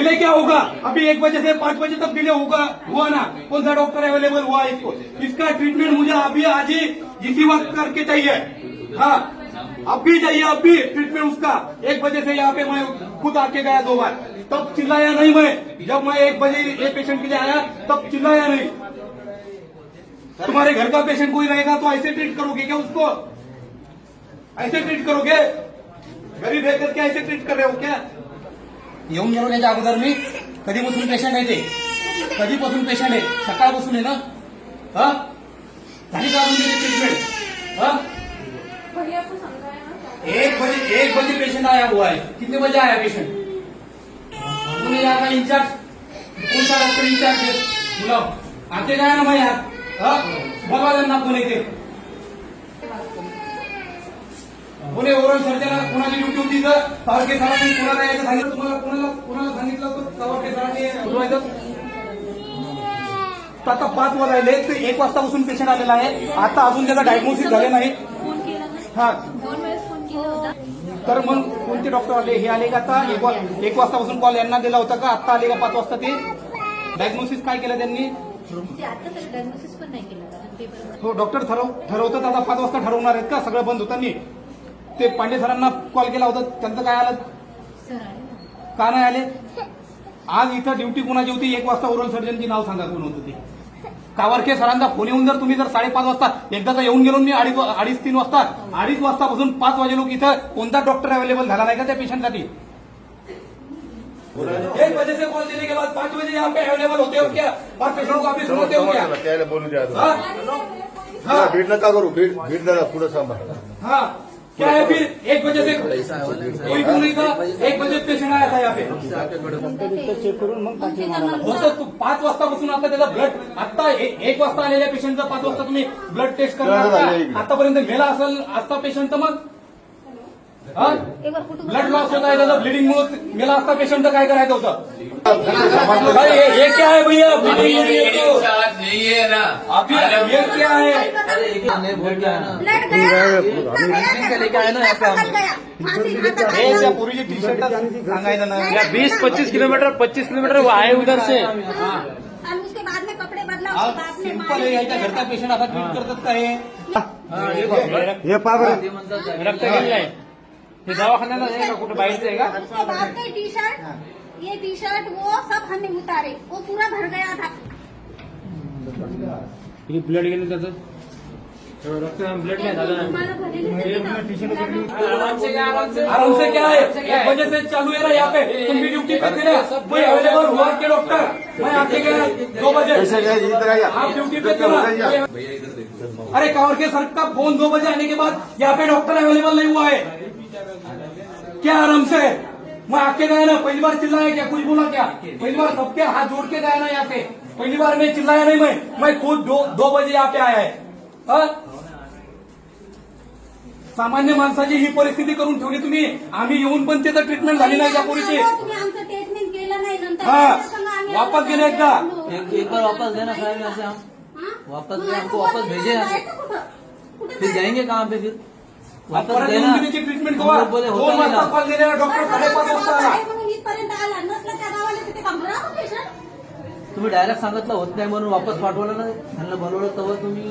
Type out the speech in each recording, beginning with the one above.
Delay क्या होगा? अभी 1 बजे से 5 बजे तक डिले होगा, हुआ ना? कौन सा डॉक्टर अवेलेबल हुआ इसको? इसका ट्रीटमेंट मुझे अभी आज ही इसी वक्त करके चाहिए। हाँ, अभी चाहिए, अभी ट्रीटमेंट उसका। 1 बजे से यहाँ पे मैं खुद आके गया 2 बार, तब चिल्लाया नहीं मैं। जब मैं 1 बजे ये पेशेंट के लिए आया तब चिल्लाया नहीं। तुम्हारे घर का पेशेंट कोई रहेगा तो ऐसे ट्रीट करोगे क्या उसको? ऐसे ट्रीट करोगे? गरीब है करके ऐसे ट्रीट कर रहे हो क्या? येऊन गेलो त्याच्या अगोदर मी कधीपासून पेशंट आहे ते, कधीपासून पेशंट आहे? सकाळपासून आहे ना? हा, झाली का अजून त्याची ट्रीटमेंट? हा, 1 बजे पेशेंट आया हुआ है। कितने बजे आया पेशेंट? तुम्हें यहाँ का इंचार्ज कौन सा डॉक्टर इंचार्ज है? बुलाओ, आते जाए ना मैं यहाँ। बघा त्यांना कोण येते, कोणी ओरल सर्जन कोणाची ड्युटी होती तर तावडके सरांनी कोणाला यायचं सांगितलं? तुम्हाला कोणाला सांगितलं तर तावडके सरांनी बोलवायचं? आता 5 वाजायले तर 1 वाजतापासून पेशंट आलेला आहे, आता अजून त्याचा डायग्नोसिस झाले नाही। हा, तर मग कोणते डॉक्टर आले? हे आले का आता? 1 वाजतापासून कॉल यांना दिला होता का? आता आले का 5 वाजता? ते डायग्नोसिस काय केलं त्यांनी? हो, डॉक्टर ठरवतात आता 5 वाजता ठरवणार आहेत का? सगळं बंद होताना ते पांडे सरांना कॉल केला होता, त्यांचं काय आलं? का नाही आले? आज इथं ड्युटी कोणाची होती? 1 वाजता ओरल सर्जनची नाव सांगा कोण होतं ते? कावरके सरांचा फोन येऊन जर तुम्ही जर 5:30 वाजता एकदाचा येऊन गेलो मी 2:30-3 वाजता, 2:30 वाजतापासून 5 वाजे लोक इथं कोणता डॉक्टर अवेलेबल झाला नाही का त्या पेशंटसाठी? 1 बजे से कॉल देने के बाद 5 बजे यहाँ पे अवेलेबल होते हो क्या? और पेशेंट को अभी सुनते हो क्या? त्याला बोलू द्या, भीड नका करू, भीड जरा पुढे सांभा। हाँ, क्या है फिर? 1 बजे से कोई क्यों नहीं था? 1 बजे पेशेंट आया था यहाँ पे, चेक करून मग होतं। 5 वाजतापासून आता त्याचा ब्लड, आता 1 वाजता आलेल्या पेशंटचा 5 वाजता तुम्ही ब्लड टेस्ट करणार का? आतापर्यंत मेला असेल असता पेशंट तर मग ब्लड लॉस होता है, त्याचा ब्लिडिंग मुळे मेला असता पेशंट तर काय करायचं होतं? ये क्या है भैया? ब्लीडिंग नहीं है ना, अभी ये क्या है? त्या पूर्वीची टी शर्ट सांगायचं ना, 20-25 किलोमीटर वो आए उधर से। और उसके बाद में कपड़े बदला, आज उसके बाद में सिंपल आहे, याच्या घरचा पेशंट असा ट्रीट करतात का? हे पाबर रक्त गेलाय ते दवाखान्याला आहे का कुठे बाहेरचं आहे का? उसके बाद में ये टी शर्ट वो सब हमने उतारे, वो पूरा भर गया था। ब्लड गेलं त्याचं रक्त ब्लड नाही झालं। आराम से क्या है? 1 बजे से चालू है ना यहाँ पे, तुम भी ड्यूटी पे थे ना? कोई अवेलेबल हुआ के डॉक्टर? मैं आके गया 2 बजे, आप ड्यूटी पे थे ना? अरे कावरके सर का फोन 2 बजे आने के बाद यहाँ पे डॉक्टर अवेलेबल नहीं हुआ है क्या? आराम से मैं आके गया ना, पहली बार चिल्लाया क्या? कुछ बोला क्या? पहली बार सबके हाथ जोड़ के गया ना यहाँ से, पहली बार मैं चिल्लाया नहीं, मैं खुद 2 बजे यहाँ पे आया है। सामान्य माणसाची ही परिस्थिती करून ठेवली तुम्ही। आम्ही येऊन पण त्याचं ट्रीटमेंट झाली नाही त्या पोरीची। तुम्ही आमचं ट्रीटमेंट केलं नाही, नंतर हाँ, वापस गेले एकदा। एक बार वापस देना साहब, यहाँ से हम वापस दे, हमको वापस भेजे यहाँ से, फिर जाएंगे कहाँ पे? फिर वापस देना, ट्रीटमेंट बोले होता नहीं ना। कॉल दिलेला डॉक्टर 5:30 वाजता आला। इथपर्यंत आला नसला त्या गावाला तिथे कमरा पेशंट। तुम्ही डायरेक्ट सांगितलं होत नाही म्हणून वापस पाठवलं ना, त्यांना बोलवलं तेव्हा तुम्ही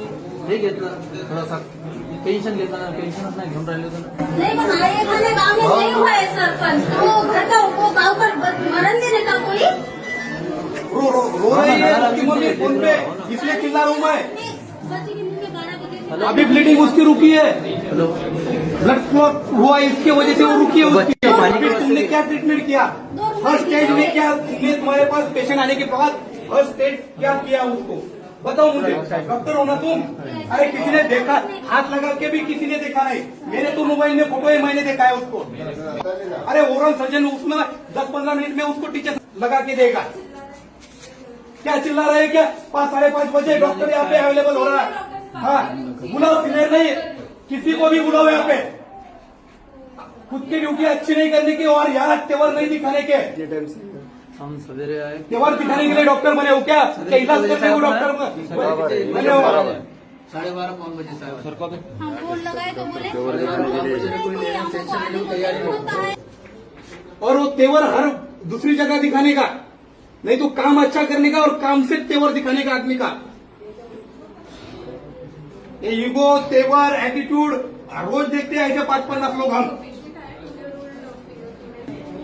हे घेतलं, थोडासा टेन्शन घेतलं ना, टेन्शनच नाही घेऊन राहिले होतं। नहीं हमारे खाने गाँव में नहीं हुआ है सरपंच, वो घर का वो गाँव का मरण देने का कोई रो रही है उसकी मम्मी फोन पे, इसलिए चिल्ला रहा हूं मैं। बच्ची की मुंह में गाना बजे। अभी ब्लीडिंग उसकी रुकी है, ब्लड क्लॉट हुआ इसकी वजह से वो रुकी है उसकी। अभी तुमने क्या ट्रीटमेंट किया? फर्स्ट स्टेज में क्या तुमने, तुम्हारे पास पेशेंट आने के बाद फर्स्ट स्टेज क्या किया उसको बताओ मुझे। डॉक्टर हो ना तुम? अरे किसी ने देखा? हाथ लगा के भी किसी ने देखा नहीं। मेरे तो मोबाइल में फोटो है, मैंने देखा है उसको। अरे ओरल सर्जन उसमें 10-15 मिनट में उसको टीचर लगा के देगा। क्या चिल्ला रहे क्या? 5-5:30 बजे डॉक्टर यहाँ पे अवेलेबल हो रहा है। हाँ, बुलाओ, सीनियर नहीं, किसी को भी बुलाओ यहाँ पे। खुद की ड्यूटी अच्छी नहीं करने की और यहाँ तेवर नहीं दिखाने के। हम सवेरे आए, तेवर दिखाने के लिए डॉक्टर बने हो क्या? इलाज करने को डॉक्टर बने हो? 12:30 बजे साहब। हम फोन लगाए तो बोले तैयारी और वो तेवर हर दूसरी जगह दिखाने का, नहीं तो काम अच्छा करने का और काम से तेवर दिखाने का आदमी का। ये ईगो, तेवर, एटीट्यूड रोज देखते हैं ऐसे 5-50 लोग हम।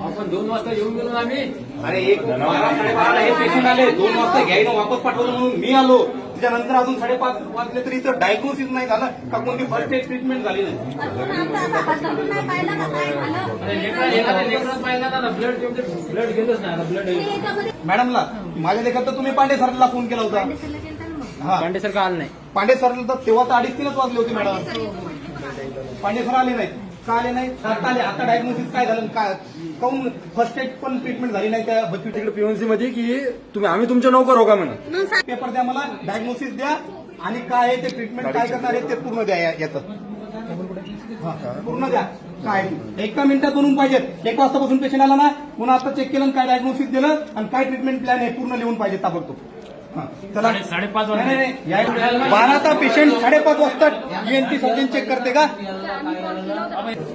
आपण 2 वाजता येऊन गेलो ना आम्ही. अरे 12-12:30 हे पेशंट आले, 2 वाजता घ्यायला वापस पाठवलं म्हणून मी आलो. त्याच्यानंतर अजून 5:30 वाजले तरी इथं डायग्नोसिस नाही झालं का, कोणती फर्स्ट एड ट्रीटमेंट झाली नाही. पण आमचा असा बदलून नाही पाहिला का काय झालं अरे लेकरं पाहिलं ना ब्लड गेलंच नाही ब्लड. हे याच्यामध्ये मॅडमला माझ्या देखत तर तुम्ही पांडे सरला फोन केला होता. पांडेसरला गेलता ना मग. हा, पांडे सर का आलं नाही. पांडे सरला तर तेव्हा तर 2:30-3 वाजले होते मॅडम. पांडे सर आले नाही का, आले नाही आता आले. आता डायग्नोसिस काय झालं, काय काऊन फर्स्ट एड पण ट्रीटमेंट झाली नाही त्या बच्चू तिकडे पीएमसी मध्ये की तुम्ही आम्ही तुमचे नोकर हो का म्हणा. मग सांग. पेपर द्या मला, डायग्नोसिस द्या आणि काय आहे ते ट्रीटमेंट काय करणार आहे ते पूर्ण द्या याचं. हा, पूर्ण द्या. काय एका मिनिटात बनवून पाहिजेत. 1 वाजतापासून पेशंट आला ना, पुन्हा आता चेक केलं आणि काय डायग्नोसिस दिलं आणि काय ट्रीटमेंट प्लॅन आहे पूर्ण लिहून पाहिजे ताबडतोब. हा, चला. 5:30 नाही, नाही, नाही. 12चा पेशंट 5:30 वाजता ENT सर्जन चेक करते का?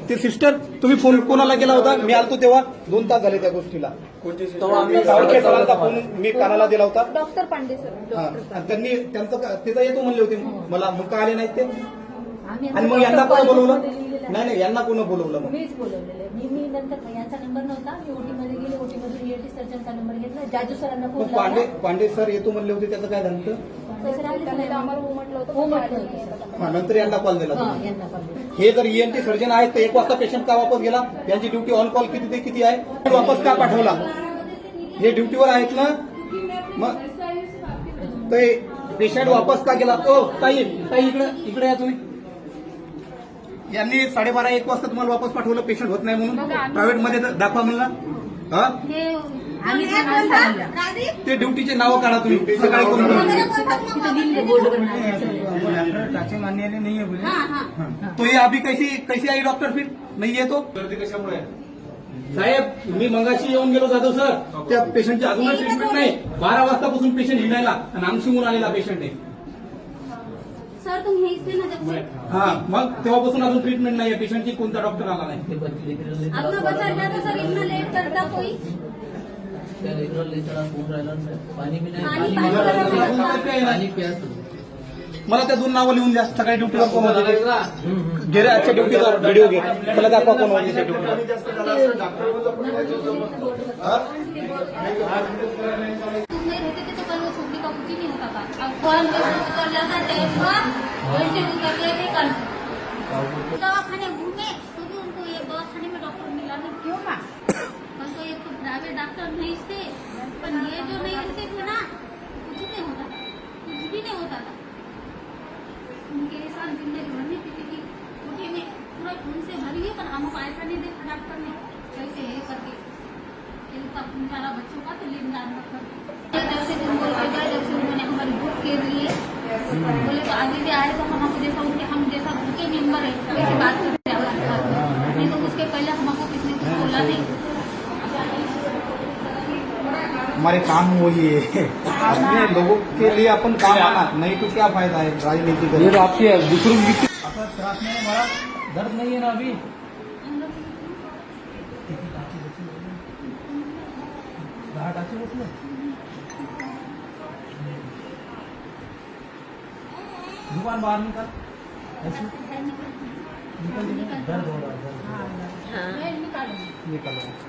ते सिस्टर तुम्ही फोन कोणाला केला होता? मी आलतो तेव्हा 2 तास झाले त्या गोष्टीला. सावंके सरांचा फोन मी कानाला दिला होता. Doctor Pandey sir. हा, आणि त्यांनी त्यांचं तिथं येतो म्हणले होते मला, मग का आले नाहीत ते? आम्ही आणि मग यांना कोण बोलवलं? नाही नाही, यांना कोण बोलवलं मग? मीच बोलवलेलं आहे. मी नंतर यांचा नंबर नव्हता, मी ओटी मध्ये गेले, ओटी मधून ENT सर्जनचा नंबर घेतला, जाजू सरांना मग फोन पांडे सर येतो म्हणले होते, त्याचं काय झालं? हा, नंतर यांना कॉल दिला तुम्ही. यांना कॉल. हे जर ENT सर्जन आहेत तर 1 वाजता पेशंट का वापस गेला? यांची ड्युटी ऑन कॉल किती ते किती आहे? वापस का पाठवला? हे ड्युटीवर आहेत ना, मग ते पेशंट वापस का गेला? ओ ताई इकडे या तुम्ही. यांनी 12:30-1 वाजता तुम्हाला वापस पाठवलं पेशंट होत नाही म्हणून. प्रायव्हेट मध्ये दाखवा म्हणला. हा, हे आम्ही जे बोलता राजीव ते ड्युटीचे नावं काढा तुम्ही. सकाळी कोण बोलवलं? हाँ हाँ तो ये अभी कैसी आई डॉक्टर फिर नाही आहे तो? साहेब मी मंगाशी येऊन गेलो जाधव सर, त्या पेशंटची अजूनच ट्रीटमेंट नाही. 12 वाजतापासून पेशंट हिंडायला आणि आमशीहून आलेला पेशंट आहे. सर तुम यहीं से ना जब से हा, मग तेव्हापासून अजून ट्रीटमेंट नाही आहे पेशंटची. कोणता डॉक्टर आला नाही. अपना बच्चा जाता सर इतना लेट करता कोई फोन राहिला नाही. पाणी बी पाणी- नाही. पाणी प्या. मला त्या 2 नावं लिहून द्या. सकाळी ड्युटीवर कोण होते ते? गेले आजच्या ड्युटीचा व्हिडिओ घे, मला दाखवा कोण होते त्या ड्युटीवर. तुम नहीं रहते थे तो कल वो छोकरी का कुछ ही नहीं होता था. अब कॉल वैसे उतर जाता टाइम पर, वैसे उतर गए थे कल. दवाखाने घूमे तो भी उनको ये दवाखाने में डॉक्टर मिला नहीं. क्यों ना? उनको एक तो प्राइवेट डॉक्टर नहीं थे, पर ये जो नहीं थे ना कुछ नहीं होता था, कुछ भी नहीं होता था. उनके साथ जिंदगी भरनी थी कि उठे में पूरा खून से भरी है, पर हमको ऐसा नहीं देखा डॉक्टर ने कैसे है करके इनका खून सारा बच्चों का तो लेन जान जब से तुम बोल के गए, जब से उन्होंने हमारी बुक के लिए बोले तो आगे भी आए तो हमको जैसा उनके हम जैसा उनके मेंबर है वैसे बात करते हैं हमारे साथ. नहीं तो उसके पहले हमको किसने कुछ बोला नहीं. हमारे काम वही है, अपने लोगों के लिए अपन काम आना, नहीं तो क्या फायदा है राजनीति ये का. आपकी दूसरों की आपका त्रास नहीं है, बड़ा दर्द नहीं है ना अभी? टाची बसलं. दुकान बाहर निकाल. निकल दर्द हो रहा है. निकालो. निकालो.